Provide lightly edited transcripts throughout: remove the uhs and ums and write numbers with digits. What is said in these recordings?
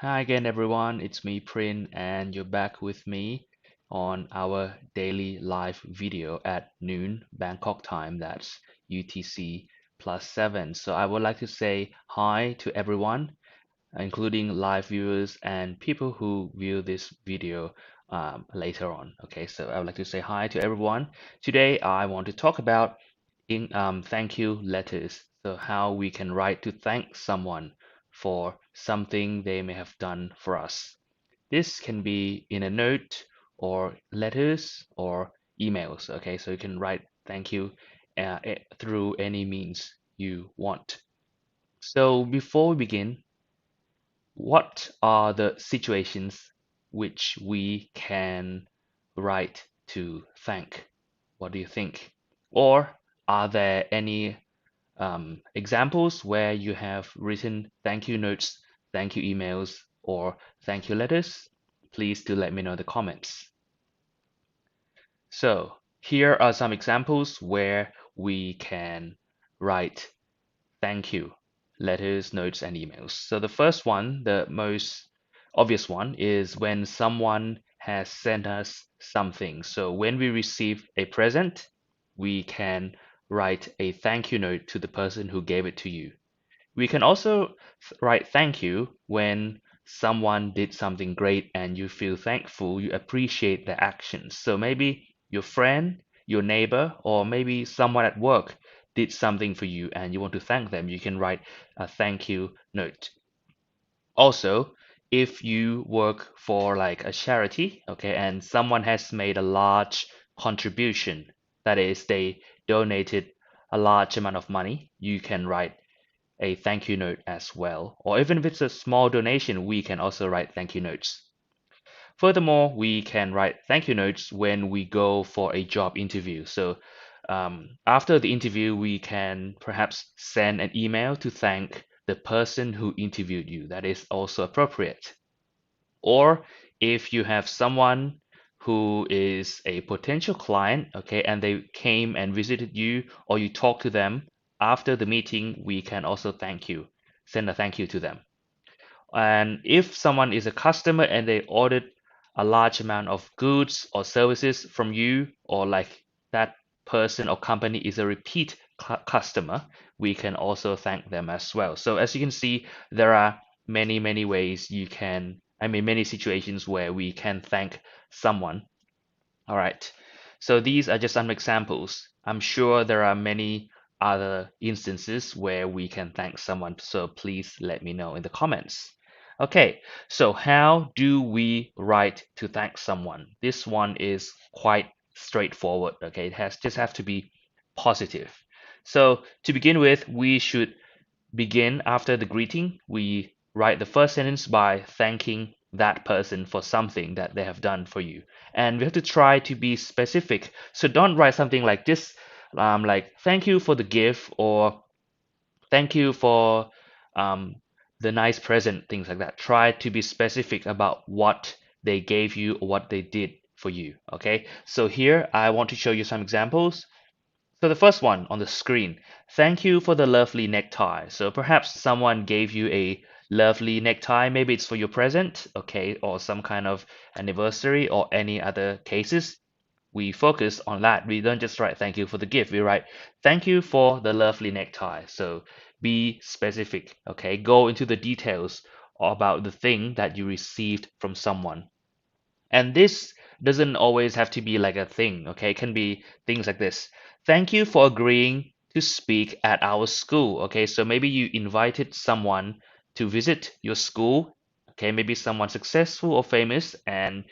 Hi again, everyone. It's me, Prin, and you're back with me on our daily live video at noon Bangkok time. That's UTC +7. So I would like to say hi to everyone, including live viewers and people who view this video later on. Okay, so I would like to say hi to everyone. Today, I want to talk about thank you letters. So how we can write to thank someone for something they may have done for us. This can be in a note or letters or emails. Okay, so you can write thank you through any means you want. So before we begin, what are the situations which we can write to thank? What do you think? Or are there any examples where you have written thank you notes, thank you emails, or thank you letters? Please do let me know in the comments. So here are some examples where we can write thank you letters, notes, and emails. So the first one, the most obvious one, is when someone has sent us something. So when we receive a present, we can write a thank you note to the person who gave it to you. We can also write thank you when someone did something great and you feel thankful, you appreciate their actions. So maybe your friend, your neighbor, or maybe someone at work did something for you and you want to thank them, you can write a thank you note. Also, if you work for like a charity, okay, and someone has made a large contribution, that is, they donated a large amount of money, you can write a thank you note as well. Or even if it's a small donation, we can also write thank you notes. Furthermore, we can write thank you notes when we go for a job interview. So after the interview, we can perhaps send an email to thank the person who interviewed you. That is also appropriate. Or if you have someone who is a potential client, okay, and they came and visited you or you talk to them after the meeting, we can also thank you, send a thank you to them. And if someone is a customer and they ordered a large amount of goods or services from you, or like that person or company is a repeat customer, we can also thank them as well. So as you can see, there are many ways you can, many situations where we can thank someone. All right. So these are just some examples. I'm sure there are many other instances where we can thank someone, so please let me know in the comments. Okay, so how do we write to thank someone? This one is quite straightforward, okay? It has just have to be positive. So to begin with, we should begin after the greeting. We write the first sentence by thanking that person for something that they have done for you. And we have to try to be specific. So don't write something like this, like thank you for the gift or thank you for um, the nice present, things like that. Try to be specific about what they gave you or what they did for you. Okay, so here I want to show you some examples. So the first one on the screen, thank you for the lovely necktie. So perhaps someone gave you a lovely necktie, maybe it's for your present, okay, or some kind of anniversary or any other cases. We focus on that. We don't just write thank you for the gift. We write thank you for the lovely necktie. So be specific, okay? Go into the details about the thing that you received from someone. And this doesn't always have to be like a thing, okay? It can be things like this. Thank you for agreeing to speak at our school, okay? So maybe you invited someone to visit your school, okay? Maybe someone successful or famous, and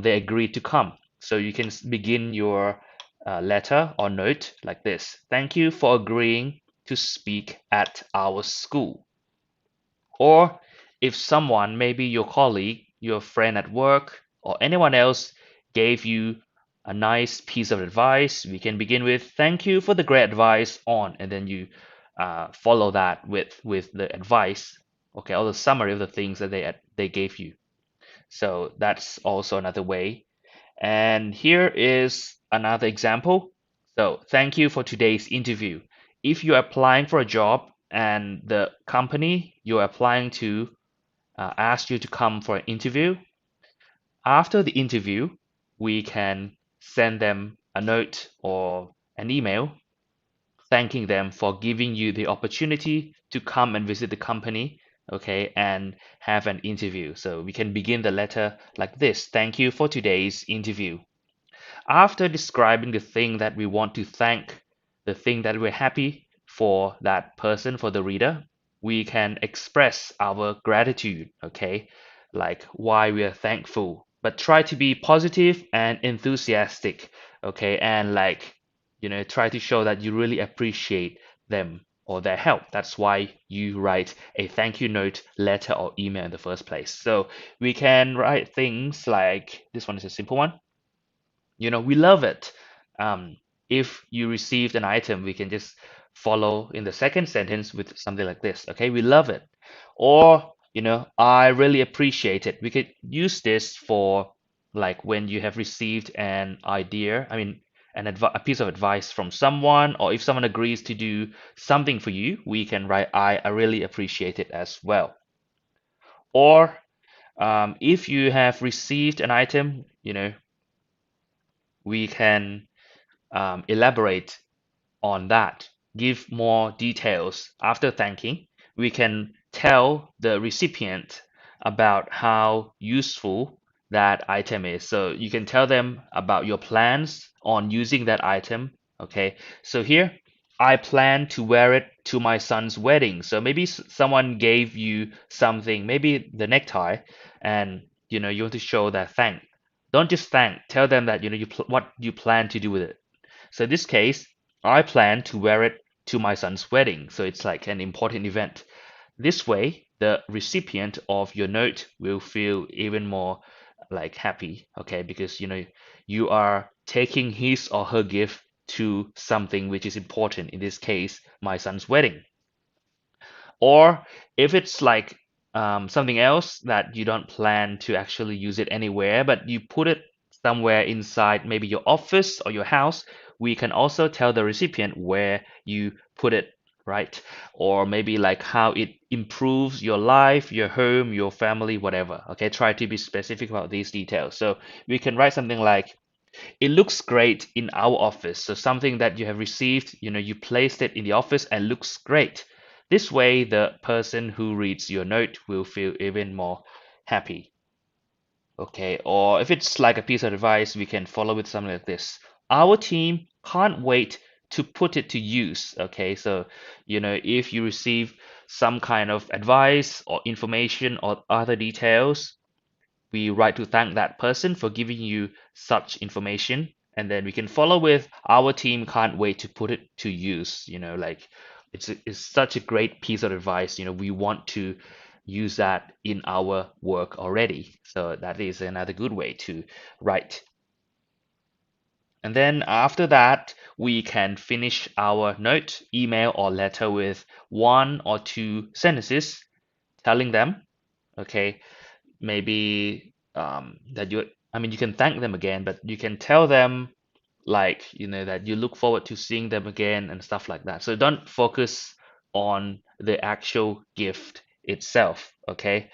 they agreed to come. So you can begin your letter or note like this. Thank you for agreeing to speak at our school. Or if someone, maybe your colleague, your friend at work, or anyone else gave you a nice piece of advice, we can begin with thank you for the great advice on, and then you follow that with the advice, okay, or the summary of the things that they gave you. So that's also another way. And here is another example. So thank you for today's interview. If you're applying for a job and the company you're applying to ask you to come for an interview. After the interview, we can send them a note or an email thanking them for giving you the opportunity to come and visit the company, okay, and have an interview. So we can begin the letter like this: Thank you for today's interview. After describing the thing that we want to thank, the thing that we're happy for that person, for the reader, we can express our gratitude, okay, like why we are thankful. But try to be positive and enthusiastic, okay, and like, try to show that you really appreciate them or their help. That's why you write a thank you note, letter, or email in the first place. So we can write things like this one is a simple one. We love it. Um, if you received an item, we can just follow in the second sentence with something like this. Okay, we love it. Or, I really appreciate it. We could use this for like when you have received an idea, a piece of advice from someone, or if someone agrees to do something for you, we can write, I really appreciate it as well. Or if you have received an item, we can elaborate on that, give more details. After thanking, we can tell the recipient about how useful that item is. So you can tell them about your plans on using that item. Okay, so here I plan to wear it to my son's wedding. So maybe someone gave you something, maybe the necktie, and you want to show that thank. Don't just thank. Tell them that what you plan to do with it. So in this case, I plan to wear it to my son's wedding. So it's like an important event. This way, the recipient of your note will feel even more like happy, okay? Because you are taking his or her gift to something which is important. In this case, my son's wedding. Or if it's like something else that you don't plan to actually use it anywhere, but you put it somewhere inside maybe your office or your house, we can also tell the recipient where you put it, right? Or maybe like how it improves your life, your home, your family, whatever. Okay, try to be specific about these details. So we can write something like, it looks great in our office. So something that you have received, you placed it in the office and looks great. This way, the person who reads your note will feel even more happy. Okay, or if it's like a piece of advice, we can follow with something like this. Our team can't wait to put it to use. Okay, so if you receive some kind of advice or information or other details, we write to thank that person for giving you such information, and then we can follow with, our team can't wait to put it to use. Like it's such a great piece of advice. We want to use that in our work already. So that is another good way to write. And then after that, we can finish our note, email, or letter with one or two sentences telling them, okay, maybe that you can thank them again, but you can tell them like that you look forward to seeing them again and stuff like that. So don't focus on the actual gift itself, okay,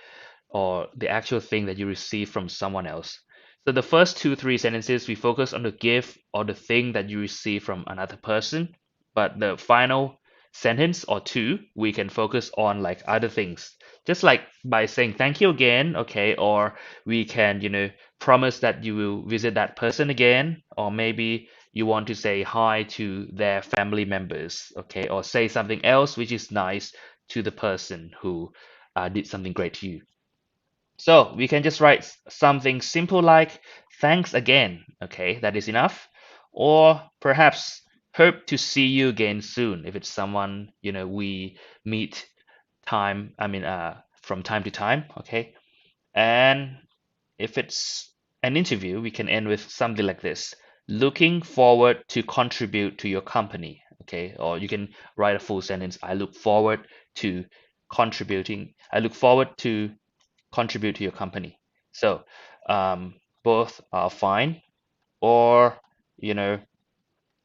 or the actual thing that you receive from someone else. So the first two, three sentences, we focus on the gift or the thing that you receive from another person. But the final sentence or two, we can focus on like other things. Just like by saying thank you again, okay, or we can, promise that you will visit that person again, or maybe you want to say hi to their family members, okay, or say something else which is nice to the person who did something great to you. So we can just write something simple like thanks again. Okay, that is enough. Or perhaps hope to see you again soon if it's someone, we meet from time to time. Okay. And if it's an interview, we can end with something like this. Looking forward to contribute to your company. Okay. Or you can write a full sentence. I look forward to contribute to your company. So both are fine. Or you know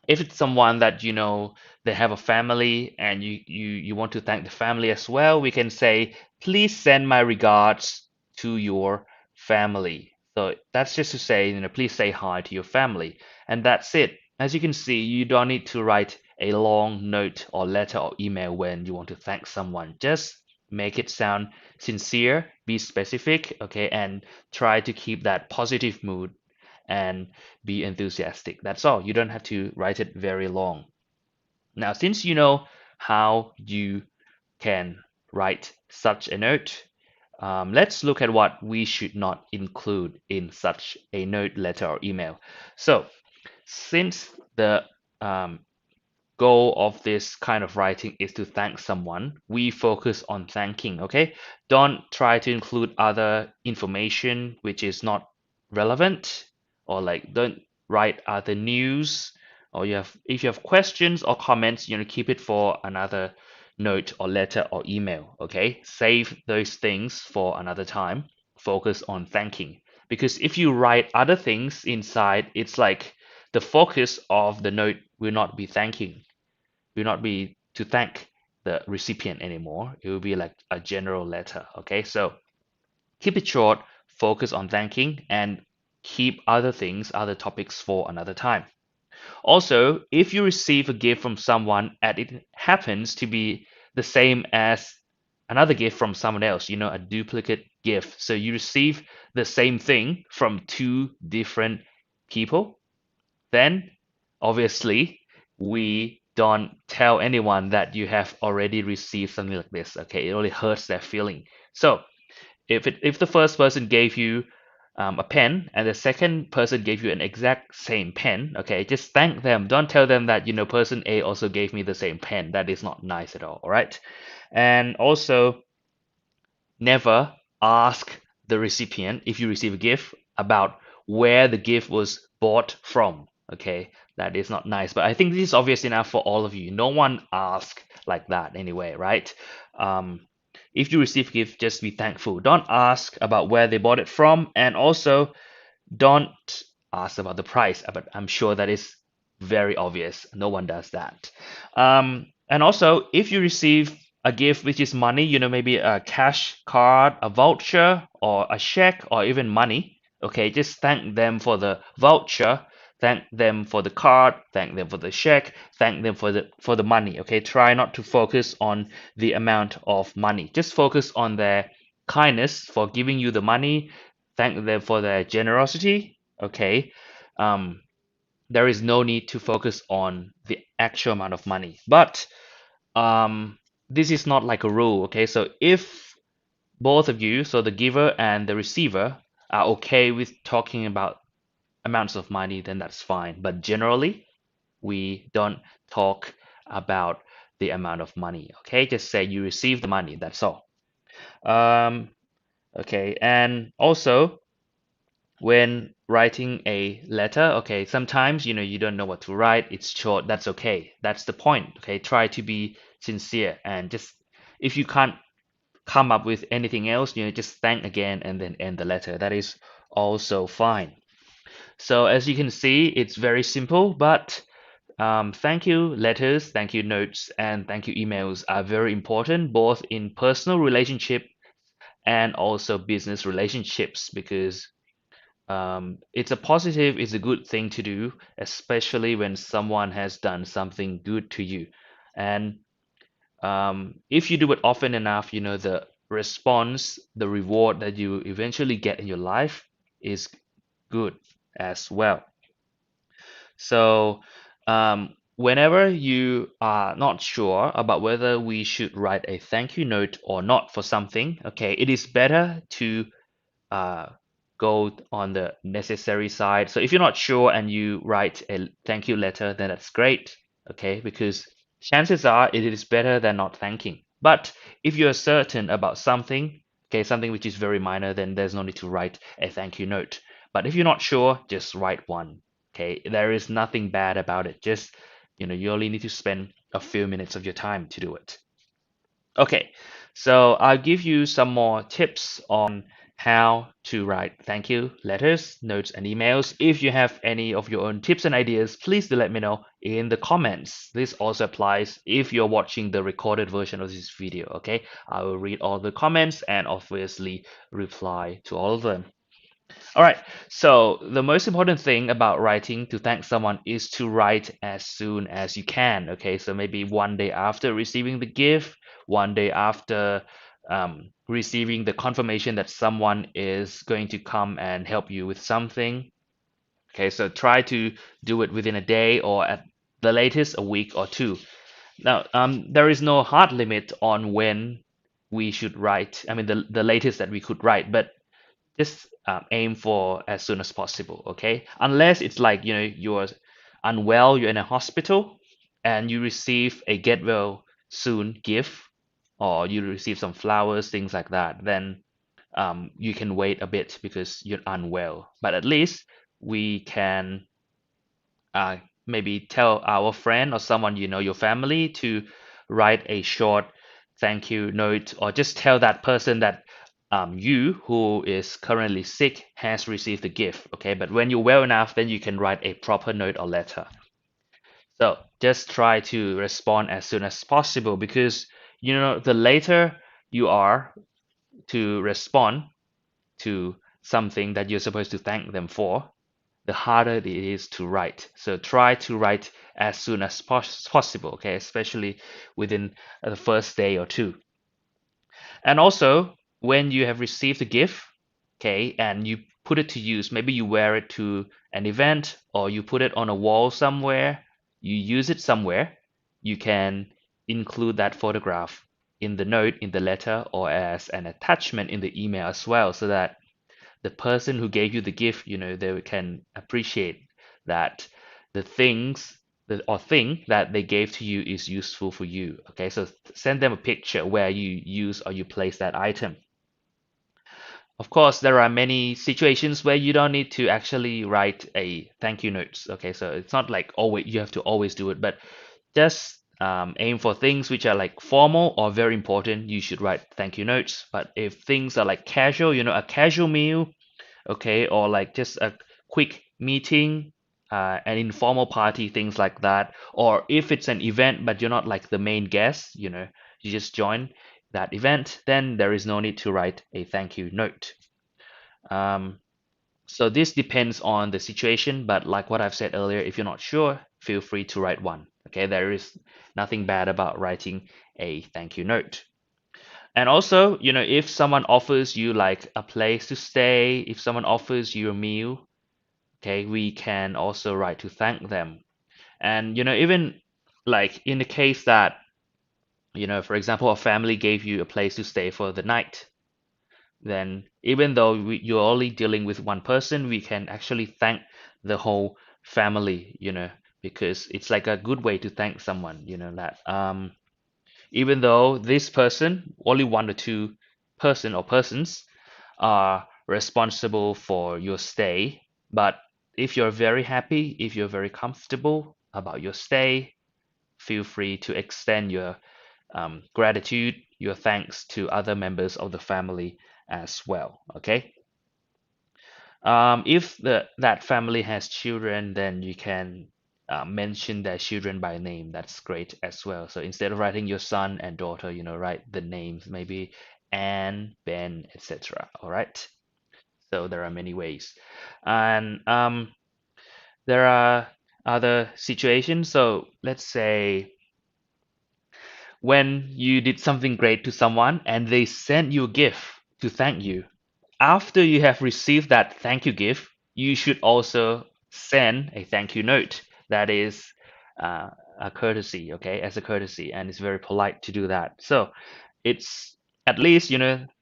if it's someone that you know they have a family and you want to thank the family as well, we can say, please send my regards to your family. So that's just to say, please say hi to your family. And that's it. As you can see, you don't need to write a long note or letter or email when you want to thank someone. Just make it sound sincere, be specific, okay, and try to keep that positive mood and be enthusiastic. That's all. You don't have to write it very long. Now, since you know how you can write such a note, let's look at what we should not include in such a note, letter, or email. So, since the goal of this kind of writing is to thank someone, we focus on thanking, okay? Don't try to include other information which is not relevant, or like don't write other news, or if you have questions or comments, keep it for another note or letter or email, okay? Save those things for another time. Focus on thanking. Because if you write other things inside, it's like the focus of the note will not be thanking, will not be to thank the recipient anymore. It will be like a general letter. Okay, so keep it short, focus on thanking, and keep other things, other topics for another time. Also, if you receive a gift from someone and it happens to be the same as another gift from someone else, a duplicate gift. So you receive the same thing from two different people, then obviously we don't tell anyone that you have already received something like this. Okay, it only hurts their feeling. So if the first person gave you a pen and the second person gave you an exact same pen, okay, just thank them. Don't tell them that person A also gave me the same pen. That is not nice at all. All right, and also never ask the recipient, if you receive a gift, about where the gift was bought from. Okay, that is not nice. But I think this is obvious enough for all of you. No one asks like that anyway, right? Um, if you receive a gift, just be thankful. Don't ask about where they bought it from, and also don't ask about the price. But I'm sure that is very obvious. No one does that. And also, if you receive a gift which is money, maybe a cash card, a voucher, or a check, or even money, okay, just thank them for the voucher, thank them for the card, thank them for the check, thank them for the money. Okay, try not to focus on the amount of money. Just focus on their kindness for giving you the money. Thank them for their generosity. Okay. Um, there is no need to focus on the actual amount of money. But um, this is not like a rule, okay? So if both of you, so the giver and the receiver, are okay with talking about amounts of money, then that's fine. But generally, we don't talk about the amount of money, okay? Just say you receive the money, that's all. Um, okay, and also when writing a letter, okay, sometimes you don't know what to write, it's short, that's okay, that's the point. Okay, try to be sincere, and just if you can't come up with anything else, just thank again and then end the letter. That is also fine. So as you can see, it's very simple, but thank you letters, thank you notes, and thank you emails are very important both in personal relationship and also business relationships, because it's a positive, it's a good thing to do, especially when someone has done something good to you. And if you do it often enough, the response, the reward that you eventually get in your life is good as well. So, whenever you are not sure about whether we should write a thank you note or not for something, okay, it is better to uh, go on the necessary side. So if you're not sure and you write a thank you letter, then that's great, okay? Because chances are it is better than not thanking. But if you're certain about something, okay, something which is very minor, then there's no need to write a thank you note. But if you're not sure, just write one, okay? There is nothing bad about it. Just, you only need to spend a few minutes of your time to do it. Okay, so I'll give you some more tips on how to write thank you letters, notes, and emails. If you have any of your own tips and ideas, please do let me know in the comments. This also applies if you're watching the recorded version of this video, okay? I will read all the comments and obviously reply to all of them. All right, so the most important thing about writing to thank someone is to write as soon as you can. Okay, so maybe one day after receiving the gift, one day after receiving the confirmation that someone is going to come and help you with something. Okay, so try to do it within a day or at the latest a week or two. Now, there is no hard limit on when we should write. I mean, the latest that we could write, but just aim for as soon as possible, okay? Unless it's like, you're unwell, you're in a hospital, and you receive a get well soon gift, or you receive some flowers, things like that, then you can wait a bit because you're unwell. But at least we can uh, maybe tell our friend or someone, your family, to write a short thank you note, or just tell that person that you, who is currently sick, has received the gift. Okay, but when you're well enough, then you can write a proper note or letter. So just try to respond as soon as possible, because the later you are to respond to something that you're supposed to thank them for, the harder it is to write. So try to write as soon as possible, okay, especially within the first day or two. And also, when you have received a gift, okay, and you put it to use, maybe you wear it to an event or you put it on a wall somewhere, you use it somewhere, you can include that photograph in the note, in the letter, or as an attachment in the email as well, so that the person who gave you the gift, they can appreciate that the thing that they gave to you is useful for you. Okay, so send them a picture where you use or you place that item. Of course, there are many situations where you don't need to actually write a thank you notes. Okay, so it's not like always you have to always do it, but just aim for things which are like formal or very important. You should write thank you notes. But if things are like casual, a casual meal, okay, or like just a quick meeting, an informal party, things like that, or if it's an event but you're not like the main guest, you just join that event, then there is no need to write a thank you note. um, so this depends on the situation, but like what I've said earlier, if you're not sure, feel free to write one. Okay, there is nothing bad about writing a thank you note. And also, if someone offers you like a place to stay, if someone offers you a meal, okay, we can also write to thank them. And, even like in the case that, for example, a family gave you a place to stay for the night, then even though you're only dealing with one person, we can actually thank the whole family, because it's like a good way to thank someone, that even though this person, only one or two person or persons are responsible for your stay, but if you're very happy, if you're very comfortable about your stay, feel free to extend your gratitude, your thanks to other members of the family as well. Okay. If that family has children, then you can mention their children by name. That's great as well. So instead of writing your son and daughter, write the names, maybe Anne, Ben, etc. All right. So there are many ways, and there are other situations. So let's say when you did something great to someone and they sent you a gift to thank you. After you have received that thank you gift, you should also send a thank you note. That is a courtesy, okay, as a courtesy, and it's very polite to do that. So it's at least,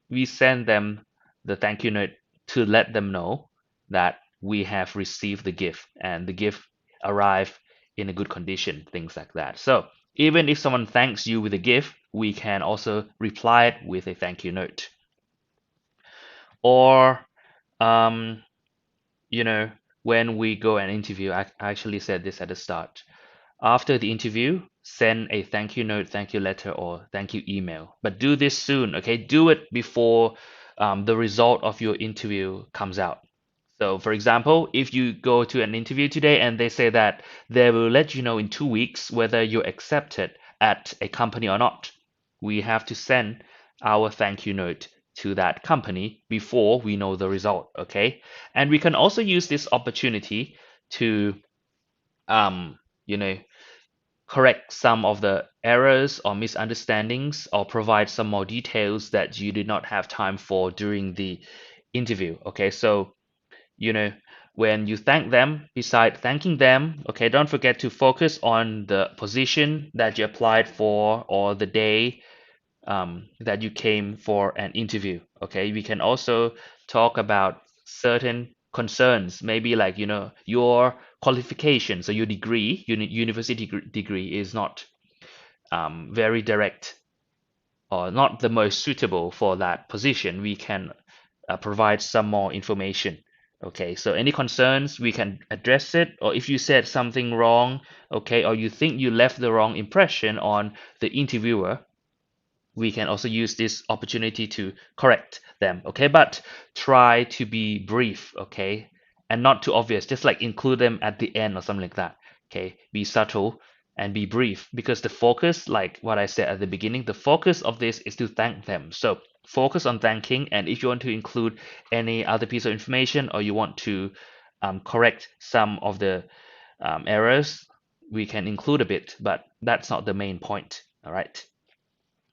we send them the thank you note to let them know that we have received the gift and the gift arrived in a good condition, things like that. So even if someone thanks you with a gift, we can also reply it with a thank you note. Or, um, when we go and interview, I actually said this at the start. After the interview, send a thank you note, thank you letter, or thank you email. But do this soon, okay? Do it before the result of your interview comes out. So, for example, if you go to an interview today and they say that they will let you know in 2 weeks whether you're accepted at a company or not, we have to send our thank you note to that company before we know the result, okay? And we can also use this opportunity to, um, you know, correct some of the errors or misunderstandings or provide some more details that you did not have time for during the interview, okay? So, you know, when you thank them, beside thanking them, okay, don't forget to focus on the position that you applied for or the day that you came for an interview. Okay, we can also talk about certain concerns, maybe like, your qualification, so your degree, university degree is not very direct or not the most suitable for that position. We can provide some more information. Okay, so any concerns, we can address it, or if you said something wrong, okay, or you think you left the wrong impression on the interviewer, we can also use this opportunity to correct them, okay? But try to be brief, okay? And not too obvious, just like include them at the end or something like that, okay? Be subtle and be brief because the focus, like what I said at the beginning, the focus of this is to thank them. So focus on thanking, and if you want to include any other piece of information or you want to correct some of the errors, we can include a bit, but that's not the main point, all right?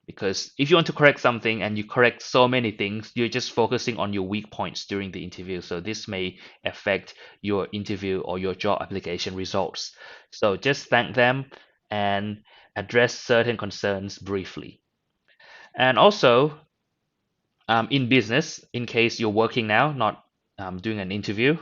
Because if you want to correct something and you correct so many things, you're just focusing on your weak points during the interview. So this may affect your interview or your job application results. So just thank them and address certain concerns briefly. And also, in business, in case you're working now, not doing an interview,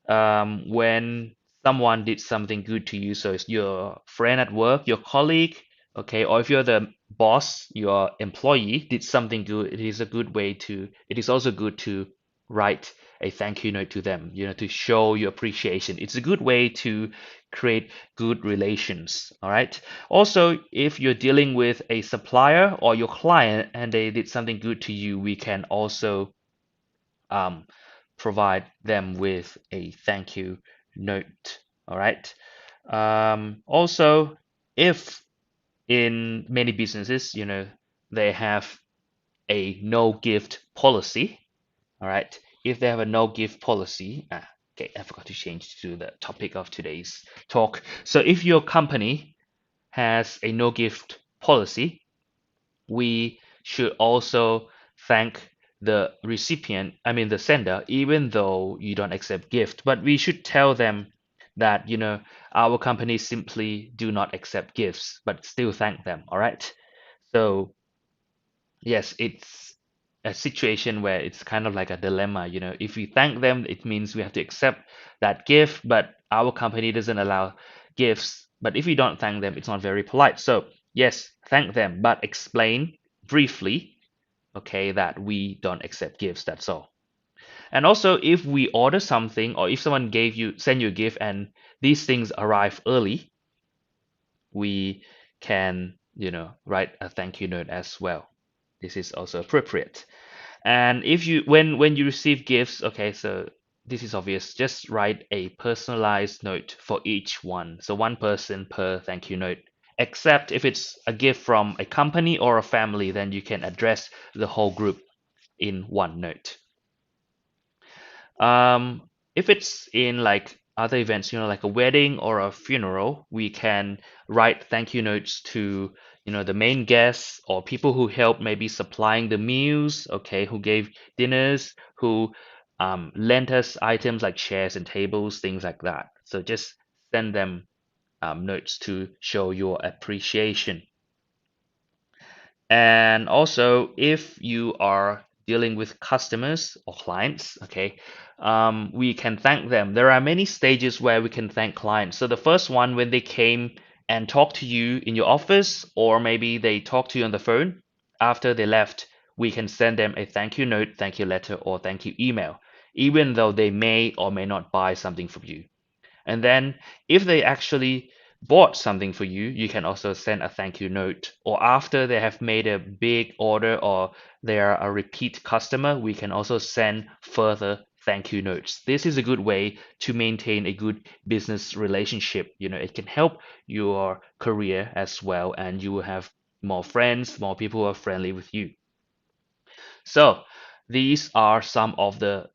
when someone did something good to you, so it's your friend at work, your colleague, okay, or if you're the boss, your employee did something good, it is also good to write a thank you note to them, to show your appreciation. It's a good way to create good relations, all right? Also, if you're dealing with a supplier or your client and they did something good to you, we can also um, provide them with a thank you note. All right. Also, if in many businesses, they have a no gift policy. All right. If they have a no gift policy, okay, I forgot to change to the topic of today's talk. So if your company has a no gift policy, we should also thank the recipient, I mean the sender, even though you don't accept gift. But we should tell them that, our company simply do not accept gifts, but still thank them. All right. So yes, it's a situation where it's kind of like a dilemma. If we thank them, it means we have to accept that gift, but our company doesn't allow gifts. But if we don't thank them, it's not very polite. So yes, thank them, but explain briefly, okay, that we don't accept gifts. That's all. And also, if we order something or if someone send you a gift and these things arrive early, we can, write a thank you note as well. This is also appropriate. And if you when you receive gifts, okay, so this is obvious, just write a personalized note for each one. So one person per thank you note. Except if it's a gift from a company or a family, then you can address the whole group in one note. If it's in like other events, like a wedding or a funeral, we can write thank you notes to, the main guests or people who helped maybe supplying the meals, okay, who gave dinners, who lent us items like chairs and tables, things like that. So just send them notes to show your appreciation. And also, if you are dealing with customers or clients, okay, we can thank them. There are many stages where we can thank clients. So the first one, when they came and talked to you in your office, or maybe they talked to you on the phone, after they left, we can send them a thank you note, thank you letter, or thank you email, even though they may or may not buy something from you. And then if they actually bought something for you, you can also send a thank you note. Or after they have made a big order or they are a repeat customer, we can also send further thank you notes. This is a good way to maintain a good business relationship. It can help your career as well, and you will have more friends, more people who are friendly with you. So these are some of the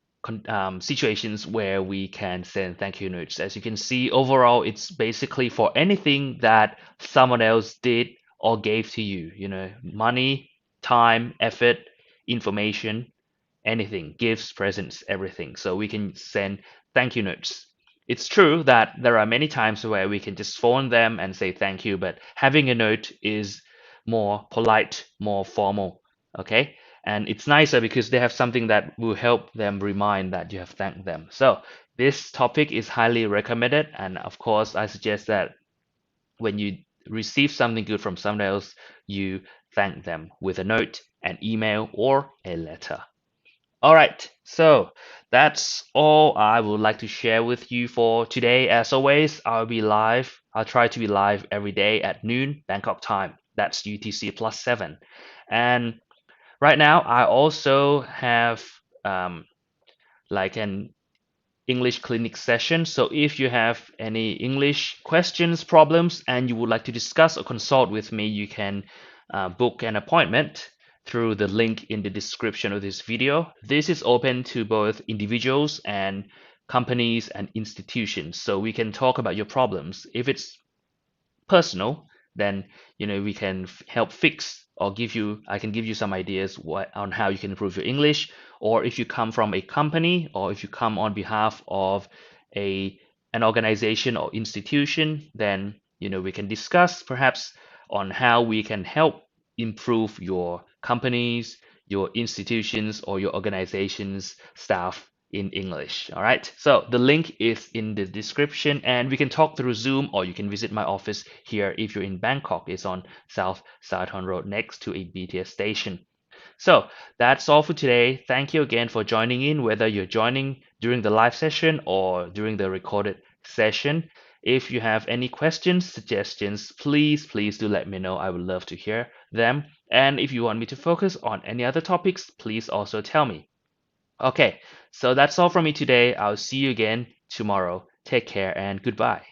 situations where we can send thank you notes. As you can see, overall, it's basically for anything that someone else did or gave to you, money, time, effort, information, anything, gifts, presents, everything. So we can send thank you notes. It's true that there are many times where we can just phone them and say thank you, but having a note is more polite, more formal. Okay. And it's nicer because they have something that will help them remind that you have thanked them. So this topic is highly recommended. And of course, I suggest that when you receive something good from someone else, you thank them with a note, an email, or a letter. All right, so that's all I would like to share with you for today. As always, I'll be live. I'll try to be live every day at noon Bangkok time. That's UTC +7. And right now, I also have like an English clinic session. So if you have any English questions, problems, and you would like to discuss or consult with me, you can book an appointment through the link in the description of this video. This is open to both individuals and companies and institutions. So we can talk about your problems. If it's personal, then we can help fix or I can give you some ideas on how you can improve your English. Or if you come from a company or if you come on behalf of an organization or institution, then we can discuss perhaps on how we can help improve your companies, your institutions, or your organization's staff in English. All right. So the link is in the description and we can talk through Zoom or you can visit my office here if you're in Bangkok. It's on South Sathorn Road next to a BTS station. So that's all for today. Thank you again for joining in, whether you're joining during the live session or during the recorded session. If you have any questions, suggestions, please do let me know. I would love to hear them. And if you want me to focus on any other topics, please also tell me. Okay, so that's all from me today. I'll see you again tomorrow. Take care and goodbye.